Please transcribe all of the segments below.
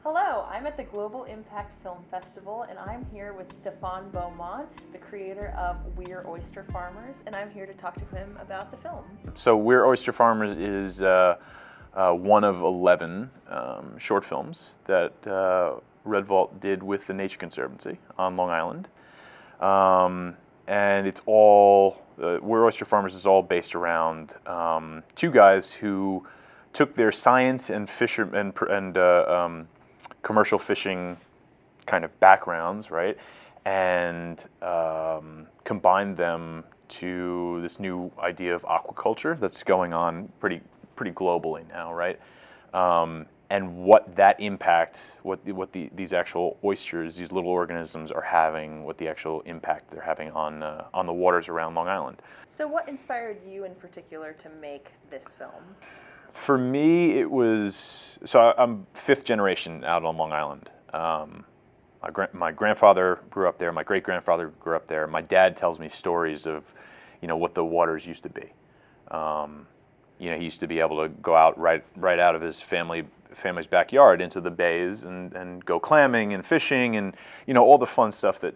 Hello, I'm at the Global Impact Film Festival, and I'm here with Stefan Beaumont, the creator of We're Oyster Farmers, and I'm here to talk to him about the film. So We're Oyster Farmers is one of 11 short films that Red Vault did with the Nature Conservancy on Long Island. And it's all, We're Oyster Farmers is all based around two guys who took their science and commercial fishing kind of backgrounds, right, and combined them to this new idea of aquaculture that's going on pretty globally now, right? And what that impact, these actual oysters, these little organisms are having, what the actual impact they're having on the waters around Long Island. So what inspired you in particular to make this film? For me, it was, so I'm fifth generation out on Long Island. My grandfather grew up there, my great-grandfather grew up there. My dad tells me stories of, what the waters used to be. He used to be able to go out right out of his family's backyard into the bays and go clamming and fishing and, all the fun stuff that,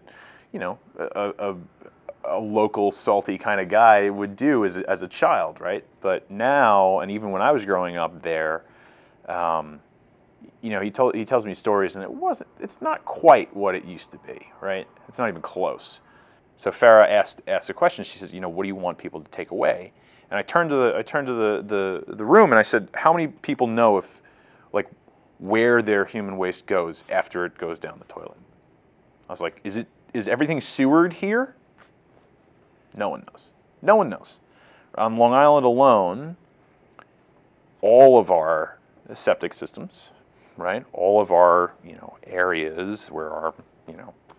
a local salty kind of guy would do as a child, right? But now, and even when I was growing up there, he tells me stories, and it's not quite what it used to be, right? It's not even close. So Farah asked a question. She says, what do you want people to take away? And I turned to the room and I said, how many people know where their human waste goes after it goes down the toilet? I was like, is everything sewered here? No one knows. No one knows. On Long Island alone, all of our septic systems, right? All of our, areas where our,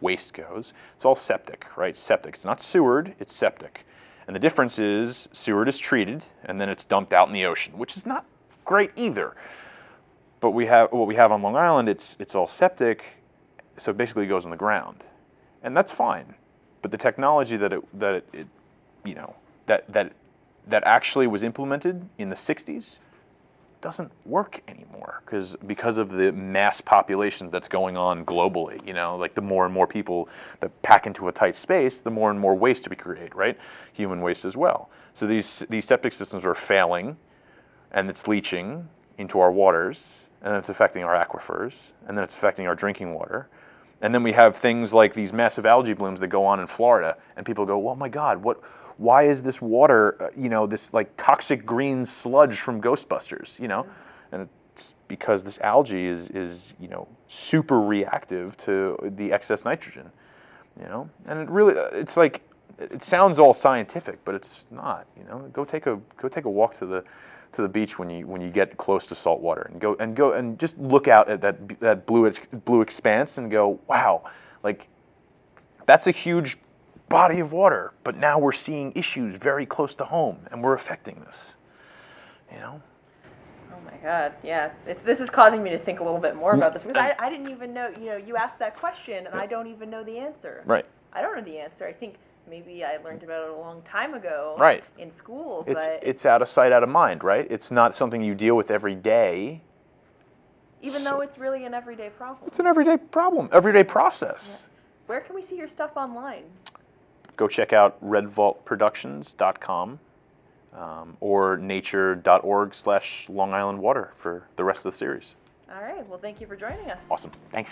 waste goes, it's all septic, right? Septic. It's not sewered, it's septic. And the difference is sewered is treated and then it's dumped out in the ocean, which is not great either. But what we have on Long Island, it's all septic, so it basically goes in the ground. And that's fine. But the technology that actually was implemented in the 60s doesn't work anymore because of the mass population that's going on globally. The more and more people that pack into a tight space, the more and more waste we create, right? Human waste as well. So these septic systems are failing, and it's leaching into our waters, and it's affecting our aquifers, and then it's affecting our drinking water. And then we have things like these massive algae blooms that go on in Florida, and people go, "Oh my God, why is this water, this toxic green sludge from Ghostbusters?" And it's because this algae is super reactive to the excess nitrogen, And it sounds all scientific, but it's not. Go take a walk to the beach when you get close to salt water and go and just look out at that blue expanse and go, wow, that's a huge body of water, but now we're seeing issues very close to home and we're affecting this. Oh my God, yeah. This is causing me to think a little bit more about this because I didn't even know, you asked that question and I don't even know the answer. Right. I don't know the answer. I think maybe I learned about it a long time ago, right, in school. It's out of sight, out of mind, right? It's not something you deal with every day. Even though it's really an everyday problem. It's an everyday problem, everyday process. Yeah. Where can we see your stuff online? Go check out redvaultproductions.com or nature.org/Long Island Water for the rest of the series. All right. Well, thank you for joining us. Awesome. Thanks.